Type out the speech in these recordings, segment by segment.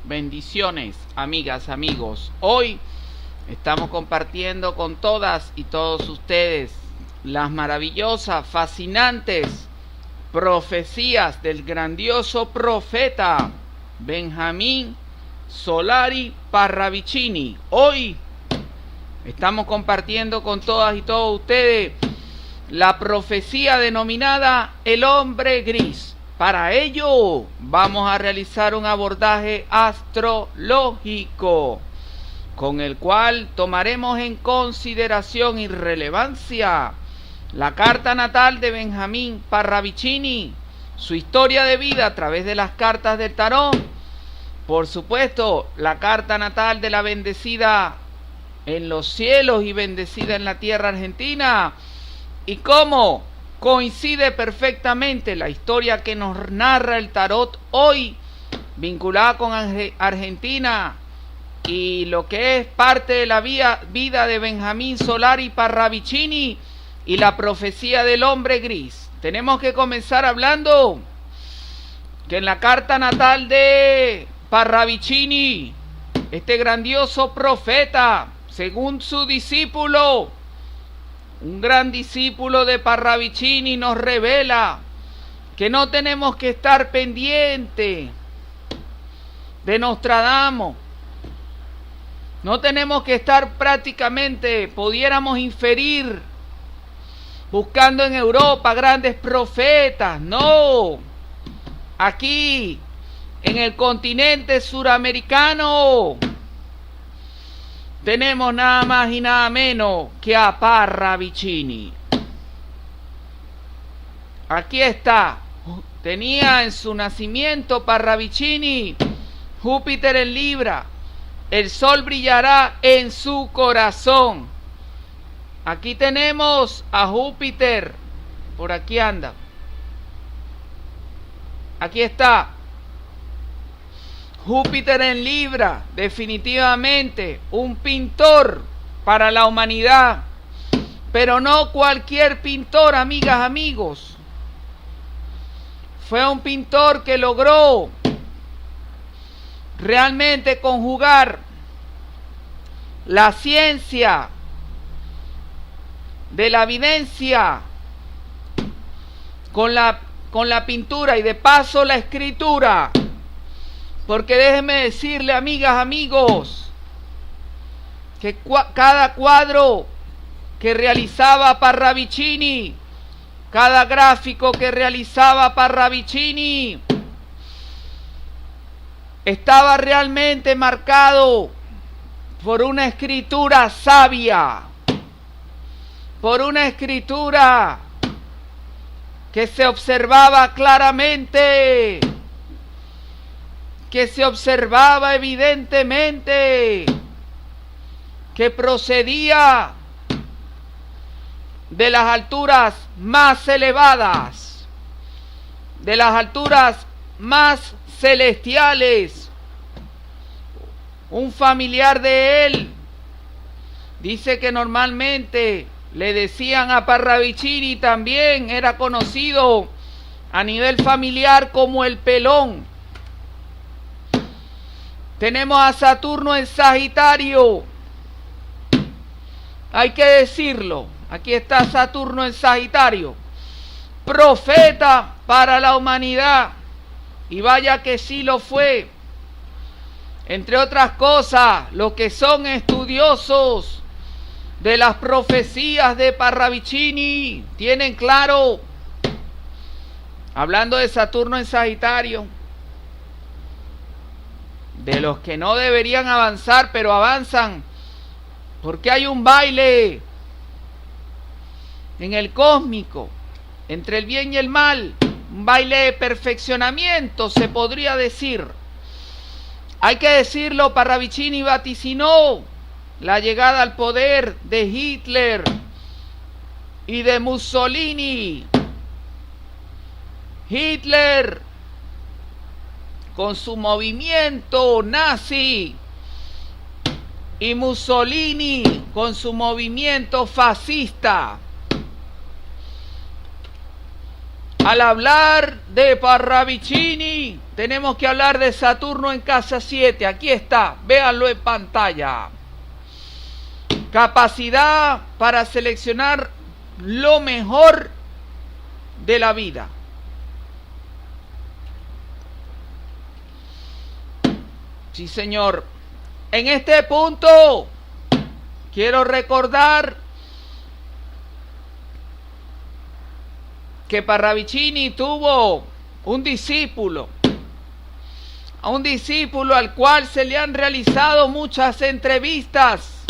Bendiciones, amigas, amigos. Hoy estamos compartiendo con todas y todos ustedes las maravillosas, fascinantes profecías del grandioso profeta Benjamín Solari Parravicini. Hoy estamos compartiendo con todas y todos ustedes la profecía denominada El Hombre Gris. Para ello vamos a realizar un abordaje astrológico con el cual tomaremos en consideración y relevancia la carta natal de Benjamín Parravicini, su historia de vida a través de las cartas del tarot, por supuesto la carta natal de la bendecida en los cielos y bendecida en la tierra argentina, y cómo coincide perfectamente la historia que nos narra el tarot hoy, vinculada con Argentina, y lo que es parte de la vida de Benjamín Solari Parravicini y la profecía del hombre gris. Tenemos que comenzar hablando que en la carta natal de Parravicini, este grandioso profeta, según su discípulo, un gran discípulo de Parravicini, nos revela que no tenemos que estar pendientes de Nostradamus. No tenemos que estar prácticamente, pudiéramos inferir, buscando en Europa grandes profetas. No, aquí en el continente suramericano tenemos nada más y nada menos que a Parravicini. Aquí está. Tenía en su nacimiento Parravicini Júpiter en Libra. El sol brillará en su corazón. Aquí tenemos a Júpiter. Por aquí anda. Aquí está. Júpiter en Libra, definitivamente un pintor para la humanidad, pero no cualquier pintor, amigas, amigos. Fue un pintor que logró realmente conjugar la ciencia de la evidencia con la pintura y de paso la escritura. Porque déjenme decirle, amigas, amigos, que cada cuadro que realizaba Parravicini, cada gráfico que realizaba Parravicini, estaba realmente marcado por una escritura sabia, por una escritura que se observaba claramente, que se observaba evidentemente, que procedía de las alturas más elevadas, de las alturas más celestiales. Un familiar de él dice que normalmente le decían a Parravicini, también era conocido a nivel familiar como el Pelón. Tenemos a Saturno en Sagitario. Hay que decirlo. Aquí está Saturno en Sagitario. Profeta para la humanidad. Y vaya que sí lo fue. Entre otras cosas, los que son estudiosos de las profecías de Parravicini tienen claro, hablando de Saturno en Sagitario, de los que no deberían avanzar, pero avanzan, porque hay un baile en el cósmico, entre el bien y el mal, un baile de perfeccionamiento, se podría decir. Hay que decirlo, Parravicini vaticinó la llegada al poder de Hitler y de Mussolini. Hitler con su movimiento nazi y Mussolini con su movimiento fascista. Al hablar de Parravicini, tenemos que hablar de Saturno en casa 7. Aquí está, véanlo en pantalla. Capacidad para seleccionar lo mejor de la vida. Sí, señor. En este punto quiero recordar que Parravicini tuvo un discípulo al cual se le han realizado muchas entrevistas.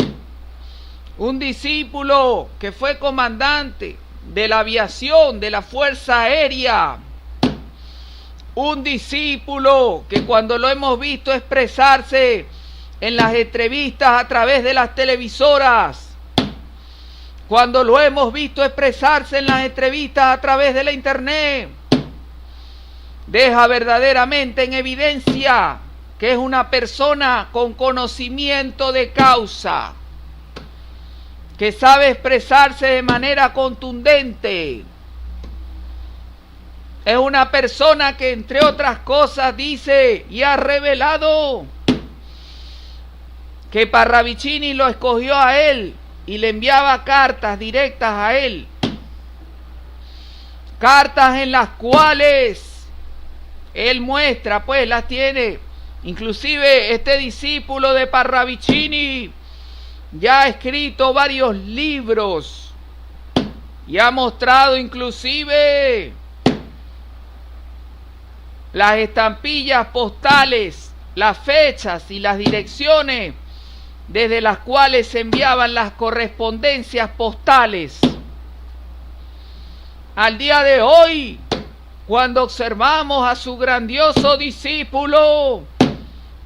Un discípulo que fue comandante de la aviación, de la Fuerza Aérea. Un discípulo que cuando lo hemos visto expresarse en las entrevistas a través de las televisoras, cuando lo hemos visto expresarse en las entrevistas a través de la internet, deja verdaderamente en evidencia que es una persona con conocimiento de causa, que sabe expresarse de manera contundente. Es una persona que, entre otras cosas, dice y ha revelado que Parravicini lo escogió a él y le enviaba cartas directas a él. Cartas en las cuales él muestra, pues las tiene. Inclusive este discípulo de Parravicini ya ha escrito varios libros y ha mostrado inclusive las estampillas postales, las fechas y las direcciones desde las cuales se enviaban las correspondencias postales. Al día de hoy, cuando observamos a su grandioso discípulo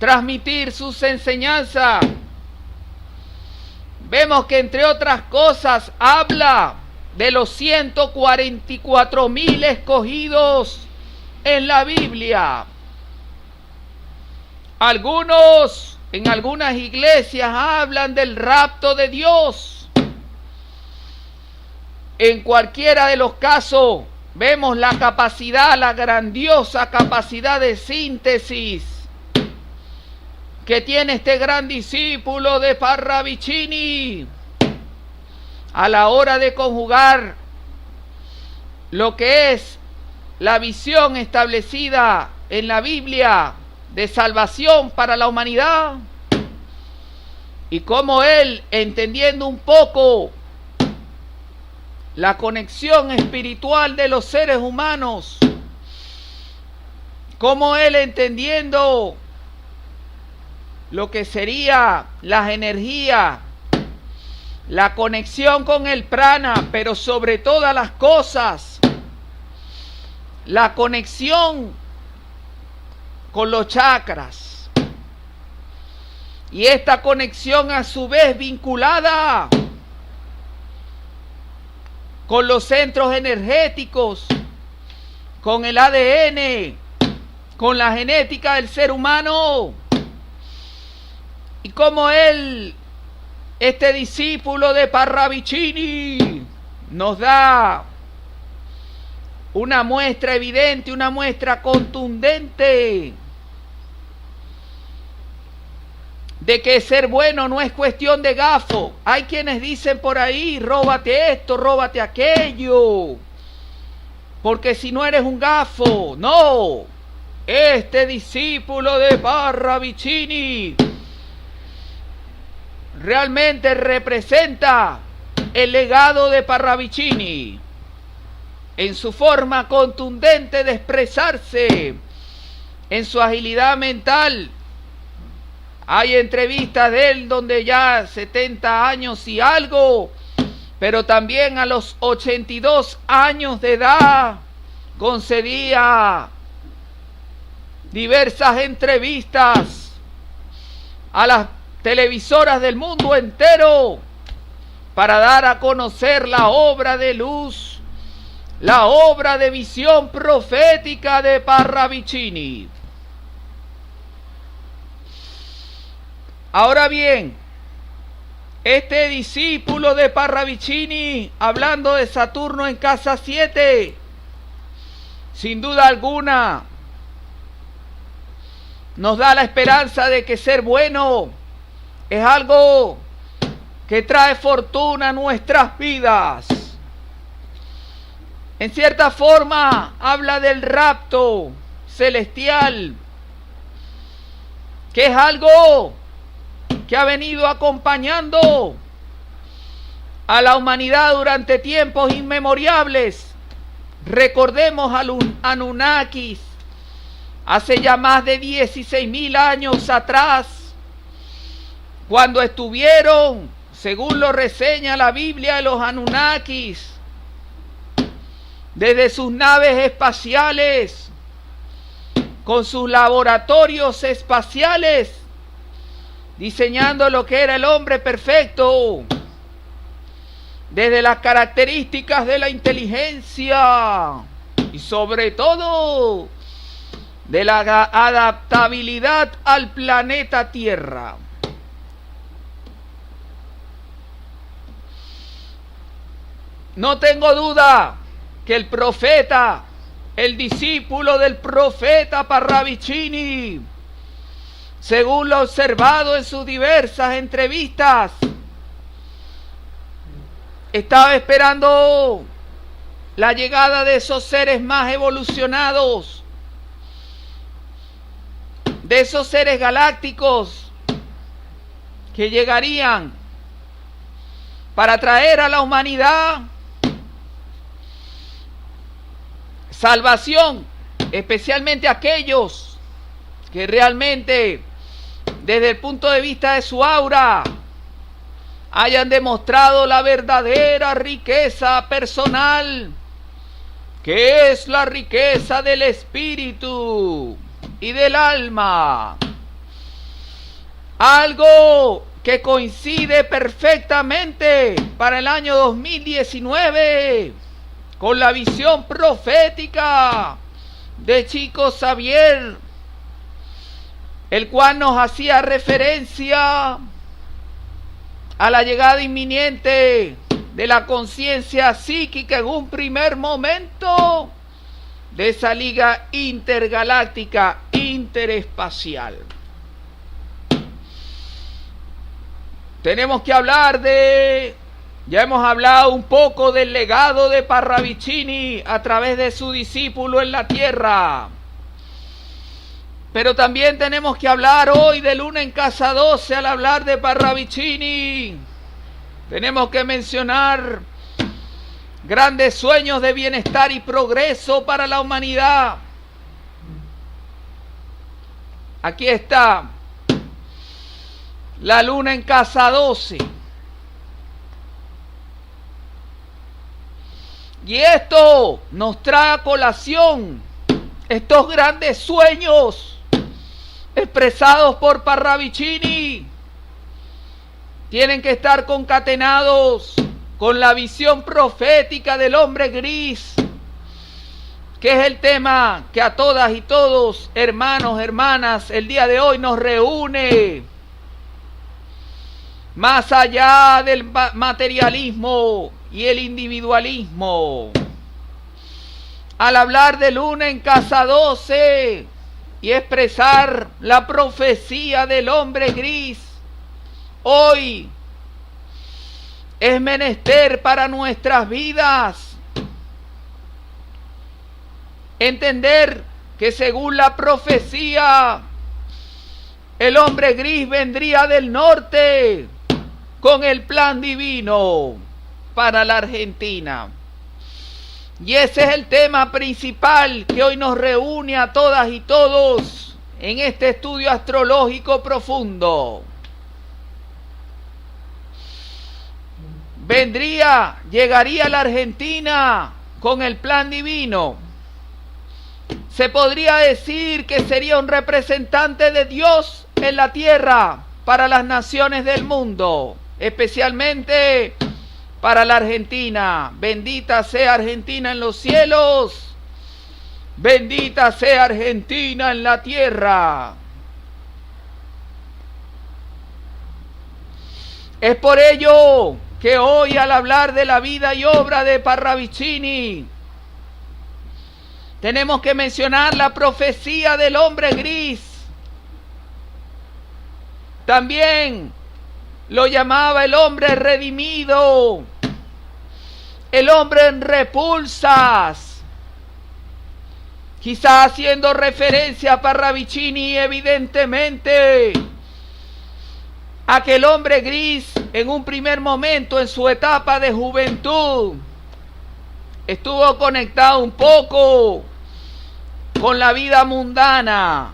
transmitir sus enseñanzas, vemos que, entre otras cosas, habla de los 144,000 escogidos en la Biblia. Algunos, en algunas iglesias, hablan del rapto de Dios. En cualquiera de los casos, vemos la capacidad, la grandiosa capacidad de síntesis que tiene este gran discípulo de Parravicini a la hora de conjugar lo que es la visión establecida en la Biblia de salvación para la humanidad, y cómo él, entendiendo un poco la conexión espiritual de los seres humanos, cómo él, entendiendo lo que sería las energías, la conexión con el prana, pero sobre todas las cosas, la conexión con los chakras, y esta conexión a su vez vinculada con los centros energéticos, con el ADN, con la genética del ser humano, y como él, este discípulo de Parravicini, nos da una muestra evidente, una muestra contundente de que ser bueno no es cuestión de gafo. Hay quienes dicen por ahí, róbate esto, róbate aquello, porque si no eres un gafo. No, este discípulo de Parravicini realmente representa el legado de Parravicini en su forma contundente de expresarse, en su agilidad mental. Hay entrevistas de él donde ya 70 años y algo, pero también a los 82 años de edad concedía diversas entrevistas a las televisoras del mundo entero para dar a conocer la obra de luz, la obra de visión profética de Parravicini. Ahora bien, este discípulo de Parravicini, hablando de Saturno en casa 7, sin duda alguna, nos da la esperanza de que ser bueno es algo que trae fortuna a nuestras vidas. En cierta forma habla del rapto celestial, que es algo que ha venido acompañando a la humanidad durante tiempos inmemoriales. Recordemos a los Anunnakis, hace ya más de 16.000 años atrás, cuando estuvieron, según lo reseña la Biblia, de los Anunnakis, desde sus naves espaciales, con sus laboratorios espaciales, diseñando lo que era el hombre perfecto, desde las características de la inteligencia y sobre todo de la adaptabilidad al planeta Tierra. No tengo duda que el profeta, el discípulo del profeta Parravicini, según lo observado en sus diversas entrevistas, estaba esperando la llegada de esos seres más evolucionados, de esos seres galácticos que llegarían para traer a la humanidad salvación, especialmente aquellos que realmente, desde el punto de vista de su aura, hayan demostrado la verdadera riqueza personal, que es la riqueza del espíritu y del alma. Algo que coincide perfectamente para el año 2019 con la visión profética de Chico Xavier, el cual nos hacía referencia a la llegada inminente de la conciencia psíquica en un primer momento de esa liga intergaláctica interespacial. Tenemos que hablar ya hemos hablado un poco del legado de Parravicini a través de su discípulo en la Tierra. Pero también tenemos que hablar hoy de Luna en Casa 12 al hablar de Parravicini. Tenemos que mencionar grandes sueños de bienestar y progreso para la humanidad. Aquí está la Luna en Casa 12. Y esto nos trae a colación estos grandes sueños expresados por Parravicini. Tienen que estar concatenados con la visión profética del hombre gris, que es el tema que a todas y todos, hermanos, hermanas, el día de hoy nos reúne. Más allá del materialismo y el individualismo, al hablar de Luna en Casa 12 y expresar la profecía del hombre gris, hoy es menester para nuestras vidas entender que según la profecía, el hombre gris vendría del norte con el plan divino para la Argentina. Y ese es el tema principal que hoy nos reúne a todas y todos en este estudio astrológico profundo. Llegaría a la Argentina con el plan divino. Se podría decir que sería un representante de Dios en la tierra para las naciones del mundo, especialmente para la Argentina. Bendita sea Argentina en los cielos, bendita sea Argentina en la tierra. Es por ello que hoy, al hablar de la vida y obra de Parravicini, tenemos que mencionar la profecía del hombre gris, También lo llamaba el hombre redimido, el hombre en repulsas, quizás haciendo referencia a Parravicini, evidentemente, aquel hombre gris en un primer momento en su etapa de juventud estuvo conectado un poco con la vida mundana,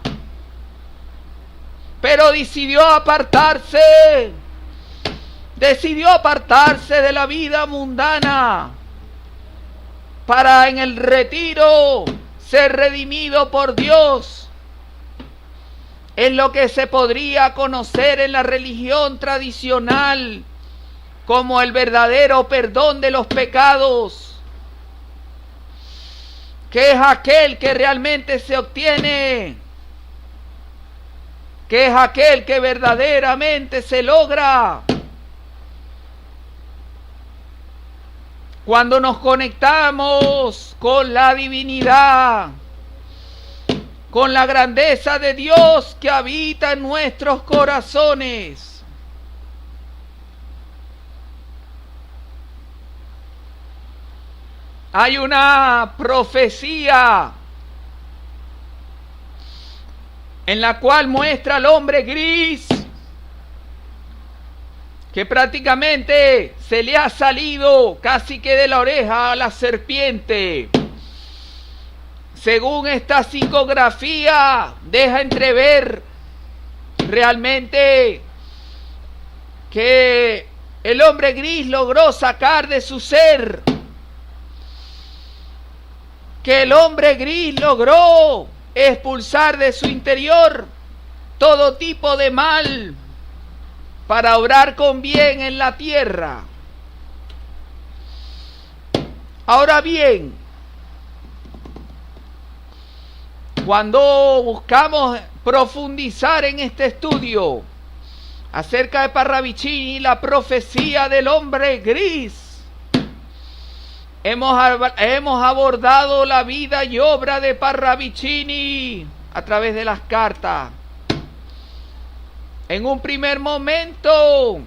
pero decidió apartarse de la vida mundana para en el retiro ser redimido por Dios. Es lo que se podría conocer en la religión tradicional como el verdadero perdón de los pecados, que es aquel que realmente se obtiene, que es aquel que verdaderamente se logra cuando nos conectamos con la divinidad, con la grandeza de Dios que habita en nuestros corazones. Hay una profecía en la cual muestra al hombre gris que prácticamente se le ha salido casi que de la oreja a la serpiente. Según esta psicografía, deja entrever realmente que el hombre gris logró sacar de su ser, que el hombre gris logró expulsar de su interior todo tipo de mal para obrar con bien en la tierra. Ahora bien, cuando buscamos profundizar en este estudio acerca de Parravicini, la profecía del hombre gris, hemos abordado la vida y obra de Parravicini a través de las cartas. En un primer momento,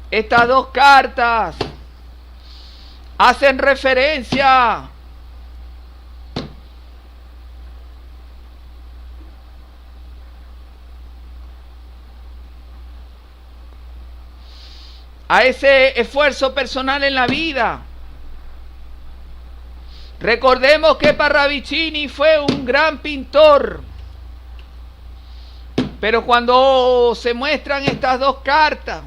estas dos cartas hacen referencia a ese esfuerzo personal en la vida. Recordemos que Parravicini fue un gran pintor, pero cuando se muestran estas dos cartas,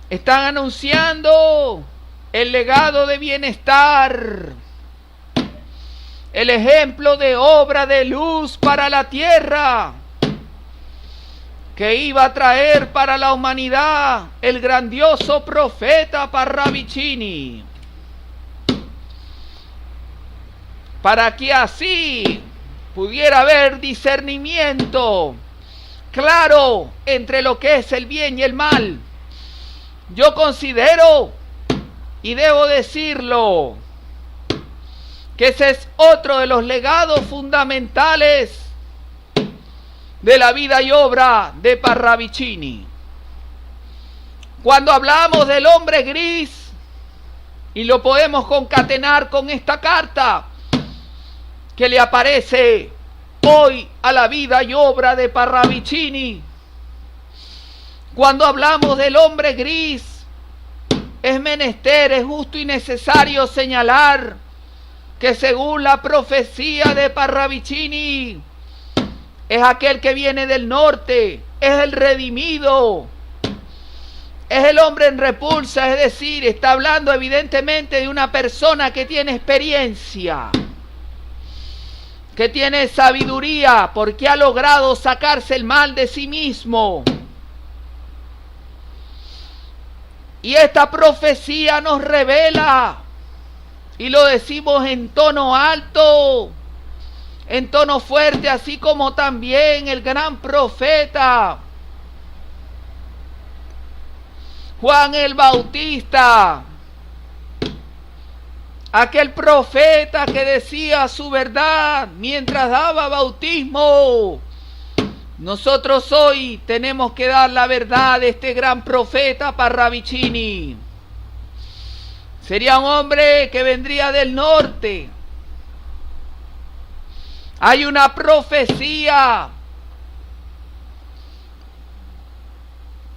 están anunciando el legado de bienestar, el ejemplo de obra de luz para la tierra que iba a traer para la humanidad el grandioso profeta Parravicini, para que así pudiera haber discernimiento claro entre lo que es el bien y el mal. Yo considero, y debo decirlo, que ese es otro de los legados fundamentales de la vida y obra de Parravicini. Cuando hablamos del hombre gris, y lo podemos concatenar con esta carta que le aparece hoy a la vida y obra de Parravicini, cuando hablamos del hombre gris, es menester, es justo y necesario señalar que según la profecía de Parravicini, es aquel que viene del norte, es el redimido, es el hombre en repulsa, es decir, está hablando evidentemente de una persona que tiene experiencia, que tiene sabiduría, porque ha logrado sacarse el mal de sí mismo. Y esta profecía nos revela, y lo decimos en tono alto, en tono fuerte, así como también el gran profeta Juan el Bautista, aquel profeta que decía su verdad mientras daba bautismo, Nosotros hoy tenemos que dar la verdad de este gran profeta Parravicini. Sería un hombre que vendría del norte. Hay una profecía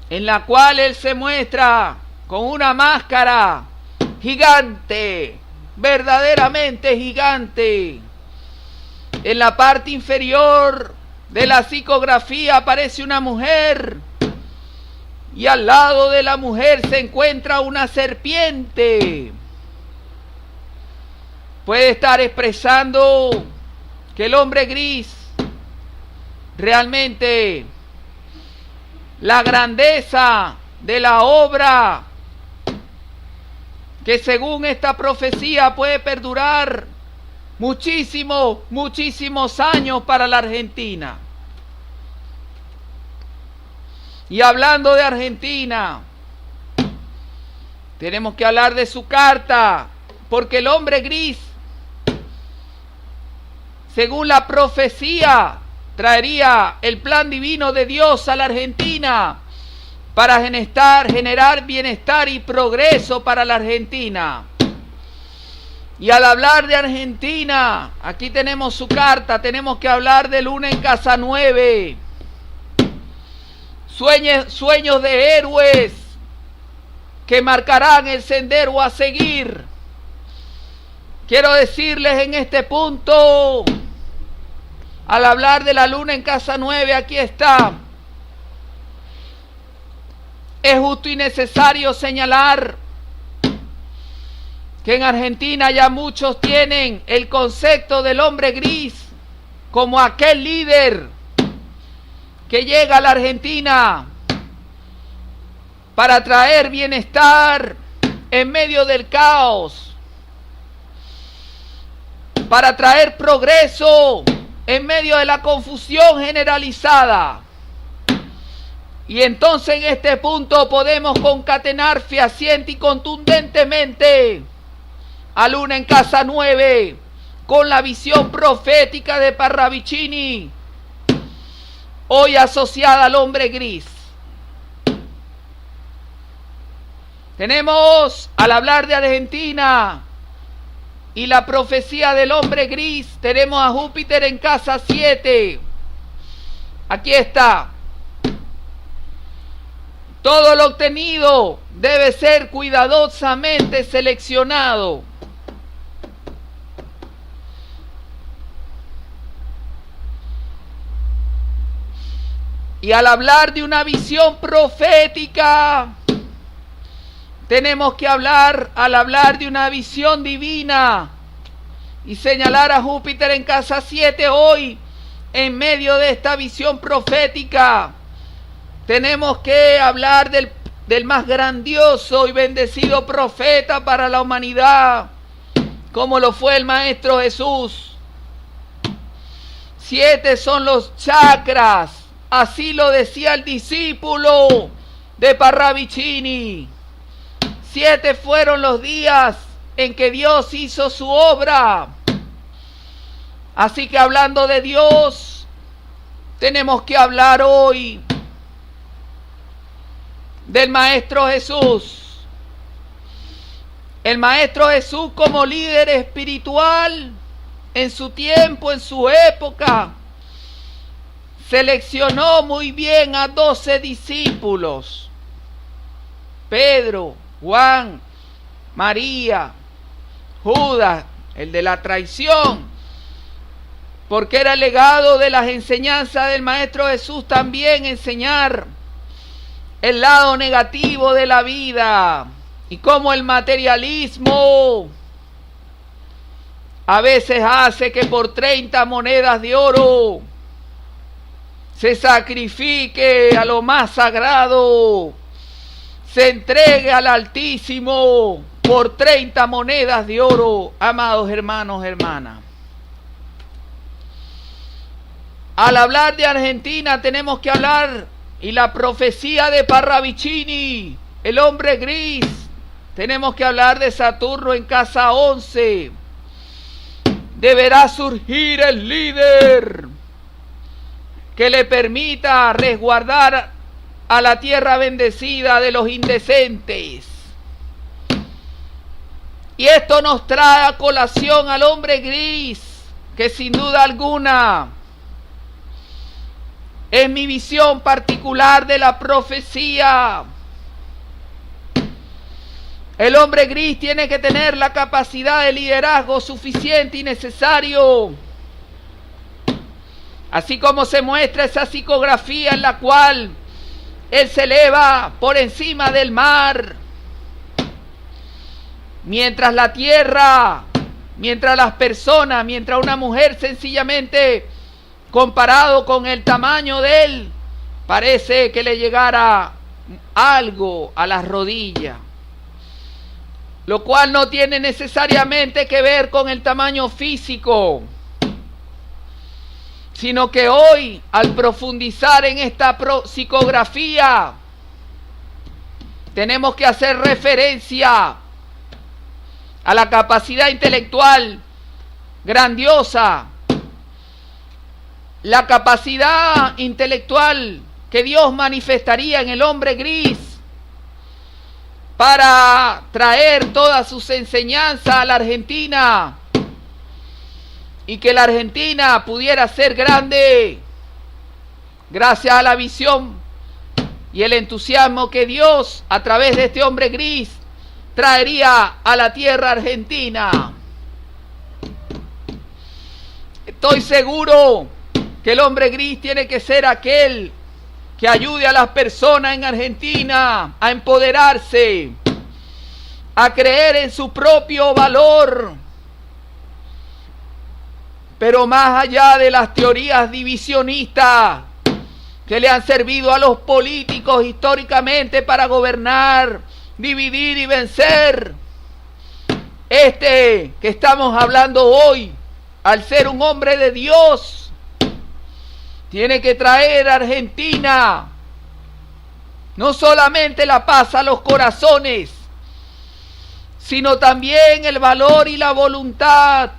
en la cual él se muestra con una máscara gigante, verdaderamente gigante. En la parte inferior de la psicografía aparece una mujer y al lado de la mujer se encuentra una serpiente. Puede estar expresando que el hombre gris realmente la grandeza de la obra que según esta profecía puede perdurar muchísimos años para la Argentina. Y hablando de Argentina, tenemos que hablar de su carta, porque el hombre gris, según la profecía, traería el plan divino de Dios a la Argentina para generar bienestar y progreso para la Argentina. Y al hablar de Argentina, aquí tenemos su carta, tenemos que hablar de Luna en Casa 9. Sueños de héroes que marcarán el sendero a seguir. Quiero decirles en este punto, al hablar de la Luna en Casa 9, aquí está. Es justo y necesario señalar que en Argentina ya muchos tienen el concepto del hombre gris como aquel líder que llega a la Argentina para traer bienestar en medio del caos, para traer progreso en medio de la confusión generalizada. Y entonces en este punto podemos concatenar fehaciente y contundentemente a Luna en Casa 9 con la visión profética de Parravicini, hoy asociada al hombre gris. Tenemos, al hablar de Argentina y la profecía del hombre gris, tenemos a Júpiter en Casa 7. Aquí está. Todo lo obtenido debe ser cuidadosamente seleccionado. Y al hablar de una visión profética, tenemos que hablar, al hablar de una visión divina, y señalar a Júpiter en Casa 7 hoy, en medio de esta visión profética, tenemos que hablar del más grandioso y bendecido profeta para la humanidad, como lo fue el Maestro Jesús. 7 son los chakras. Así lo decía el discípulo de Parravicini. 7 fueron los días en que Dios hizo su obra. Así que hablando de Dios, tenemos que hablar hoy del Maestro Jesús. El Maestro Jesús como líder espiritual en su tiempo, en su época, seleccionó muy bien a 12 discípulos: Pedro, Juan, María, Judas, el de la traición, porque era el legado de las enseñanzas del Maestro Jesús también enseñar el lado negativo de la vida y cómo el materialismo a veces hace que por 30 monedas de oro se sacrifique a lo más sagrado, se entregue al Altísimo por 30 monedas de oro, amados hermanos, hermanas. Al hablar de Argentina tenemos que hablar, y la profecía de Parravicini, el hombre gris, tenemos que hablar de Saturno en Casa 11. Deberá surgir el líder, que le permita resguardar a la tierra bendecida de los indecentes. Y esto nos trae a colación al hombre gris, que sin duda alguna es mi visión particular de la profecía. El hombre gris tiene que tener la capacidad de liderazgo suficiente y necesario. Así como se muestra esa psicografía en la cual él se eleva por encima del mar, mientras la tierra, mientras las personas, mientras una mujer sencillamente, comparado con el tamaño de él, parece que le llegara algo a las rodillas, lo cual no tiene necesariamente que ver con el tamaño físico, sino que hoy, al profundizar en esta psicografía, tenemos que hacer referencia a la capacidad intelectual grandiosa, la capacidad intelectual que Dios manifestaría en el hombre gris para traer todas sus enseñanzas a la Argentina y que la Argentina pudiera ser grande gracias a la visión y el entusiasmo que Dios a través de este hombre gris traería a la tierra argentina. Estoy seguro que el hombre gris tiene que ser aquel que ayude a las personas en Argentina a empoderarse, a creer en su propio valor, pero más allá de las teorías divisionistas que le han servido a los políticos históricamente para gobernar, dividir y vencer, este que estamos hablando hoy, al ser un hombre de Dios, tiene que traer a Argentina no solamente la paz a los corazones, sino también el valor y la voluntad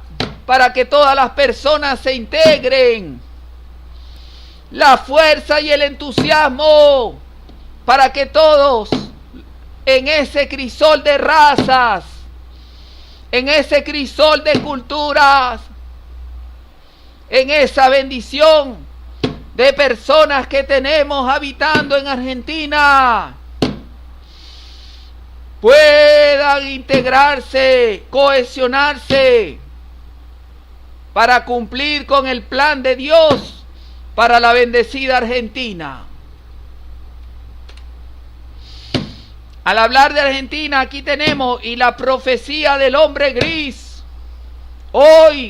para que todas las personas se integren, la fuerza y el entusiasmo para que todos en ese crisol de razas, en ese crisol de culturas, en esa bendición de personas que tenemos habitando en Argentina, puedan integrarse, cohesionarse para cumplir con el plan de Dios para la bendecida Argentina. Al hablar de Argentina, aquí tenemos y la profecía del hombre gris. Hoy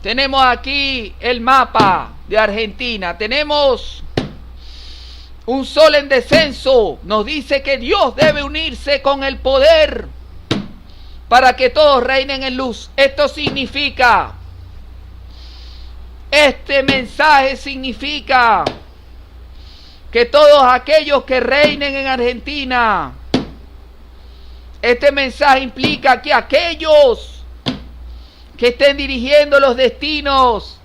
tenemos aquí el mapa de Argentina. Tenemos un sol en descenso. Nos dice que Dios debe unirse con el poder para que todos reinen en luz. Esto significa, este mensaje significa que todos aquellos que reinen en Argentina, este mensaje implica que aquellos que estén dirigiendo los destinos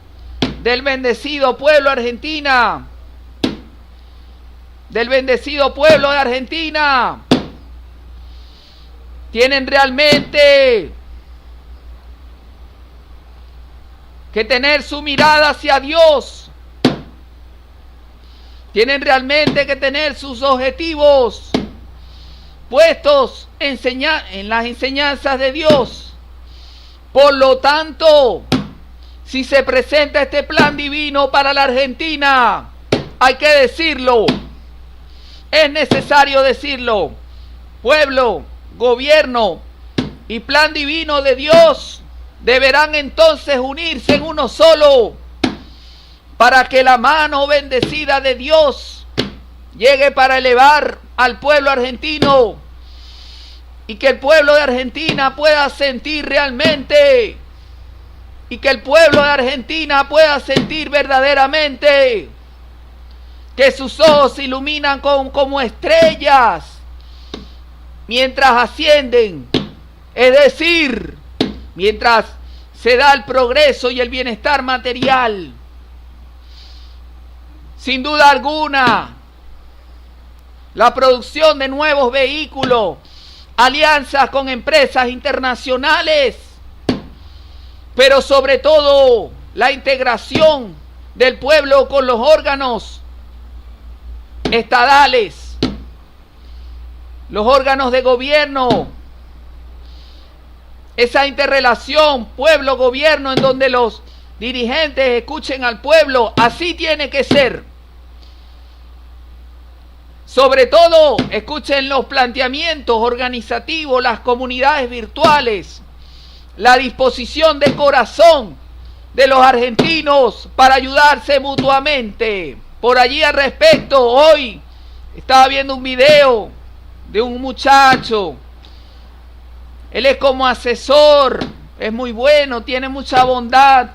del bendecido pueblo Argentina, del bendecido pueblo de Argentina, tienen realmente que tener su mirada hacia Dios. Tienen realmente que tener sus objetivos puestos en las enseñanzas de Dios. Por lo tanto, si se presenta este plan divino para la Argentina, hay que decirlo. Es necesario decirlo. Pueblo, gobierno y plan divino de Dios deberán entonces unirse en uno solo, para que la mano bendecida de Dios llegue para elevar al pueblo argentino y que el pueblo de Argentina pueda sentir realmente, y que el pueblo de Argentina pueda sentir verdaderamente que sus ojos se iluminan como estrellas mientras ascienden, es decir, mientras se da el progreso y el bienestar material. Sin duda alguna, la producción de nuevos vehículos, alianzas con empresas internacionales, pero sobre todo la integración del pueblo con los órganos estadales, los órganos de gobierno, esa interrelación pueblo-gobierno en donde los dirigentes escuchen al pueblo. Así tiene que ser. Sobre todo, escuchen los planteamientos organizativos, las comunidades virtuales, la disposición de corazón de los argentinos para ayudarse mutuamente. Por allí al respecto, hoy estaba viendo un video de un muchacho. Él es como asesor, es muy bueno, tiene mucha bondad.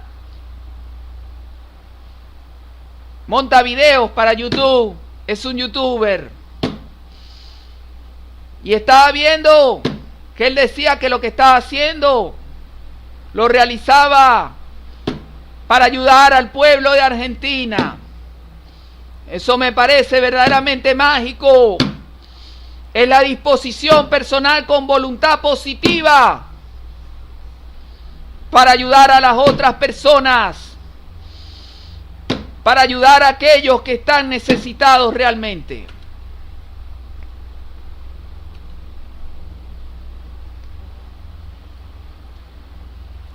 Monta videos para YouTube, es un youtuber. Y estaba viendo que él decía que lo que estaba haciendo lo realizaba para ayudar al pueblo de Argentina. Eso me parece verdaderamente mágico. Es la disposición personal con voluntad positiva para ayudar a las otras personas, para ayudar a aquellos que están necesitados realmente.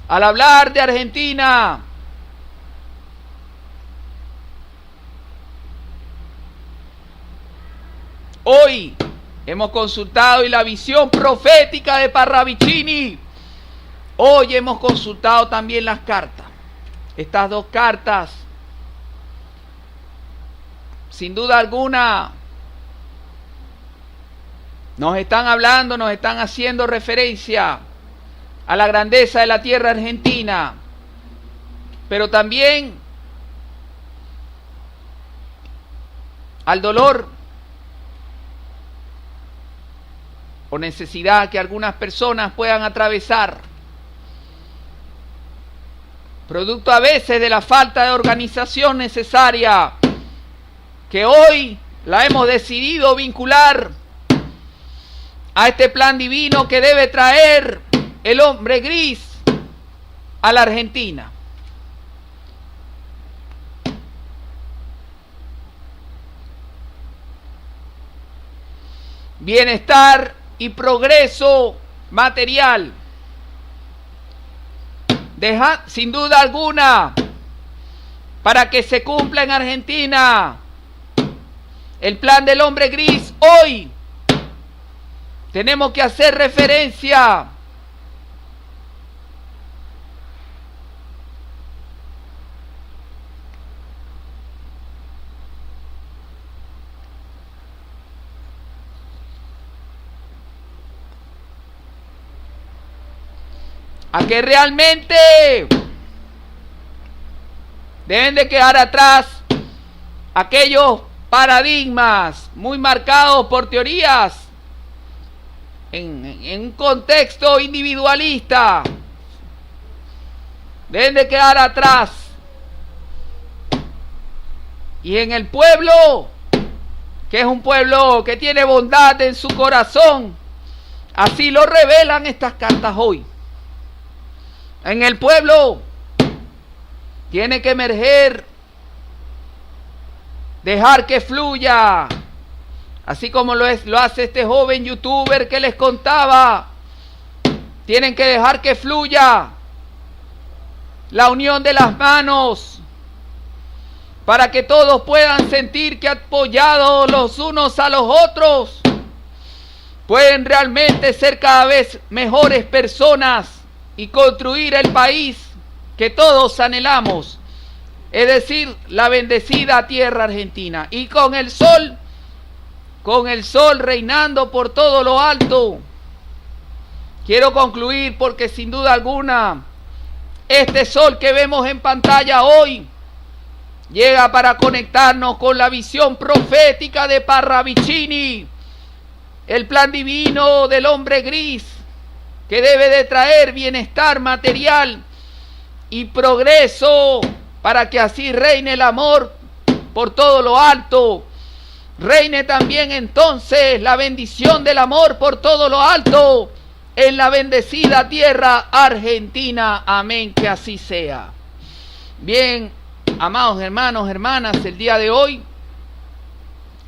Al hablar de Argentina, hoy hemos consultado y la visión profética de Parravicini. Hoy hemos consultado también las cartas. Estas dos cartas, sin duda alguna, nos están hablando, nos están haciendo referencia a la grandeza de la tierra argentina, pero también al dolor o necesidad que algunas personas puedan atravesar, producto a veces de la falta de organización necesaria, que hoy la hemos decidido vincular a este plan divino que debe traer el hombre gris a la Argentina. Bienestar y progreso material. Sin duda alguna, para que se cumpla en Argentina el plan del hombre gris, hoy tenemos que hacer referencia a que realmente deben de quedar atrás aquellos paradigmas muy marcados por teorías en un contexto individualista. Deben de quedar atrás. Y en el pueblo, que es un pueblo que tiene bondad en su corazón, así lo revelan estas cartas hoy. En el pueblo tiene que emerger, dejar que fluya, así como lo hace este joven youtuber que les contaba. Tienen que dejar que fluya la unión de las manos para que todos puedan sentir que apoyados los unos a los otros pueden realmente ser cada vez mejores personas y construir el país que todos anhelamos, es decir, la bendecida tierra argentina. Y con el sol reinando por todo lo alto. Quiero concluir porque sin duda alguna, este sol que vemos en pantalla hoy llega para conectarnos con la visión profética de Parravicini, el plan divino del hombre gris, que debe de traer bienestar material y progreso para que así reine el amor por todo lo alto. Reine también entonces la bendición del amor por todo lo alto en la bendecida tierra argentina. Amén, que así sea. Bien, amados hermanos, hermanas, el día de hoy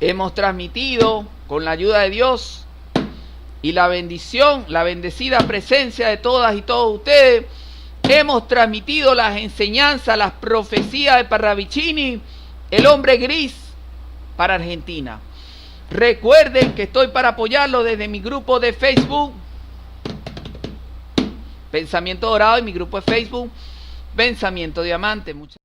hemos transmitido con la ayuda de Dios y la bendición, la bendecida presencia de todas y todos ustedes, hemos transmitido las enseñanzas, las profecías de Parravicini, el hombre gris, para Argentina. Recuerden que estoy para apoyarlo desde mi grupo de Facebook, Pensamiento Dorado, y mi grupo de Facebook, Pensamiento Diamante.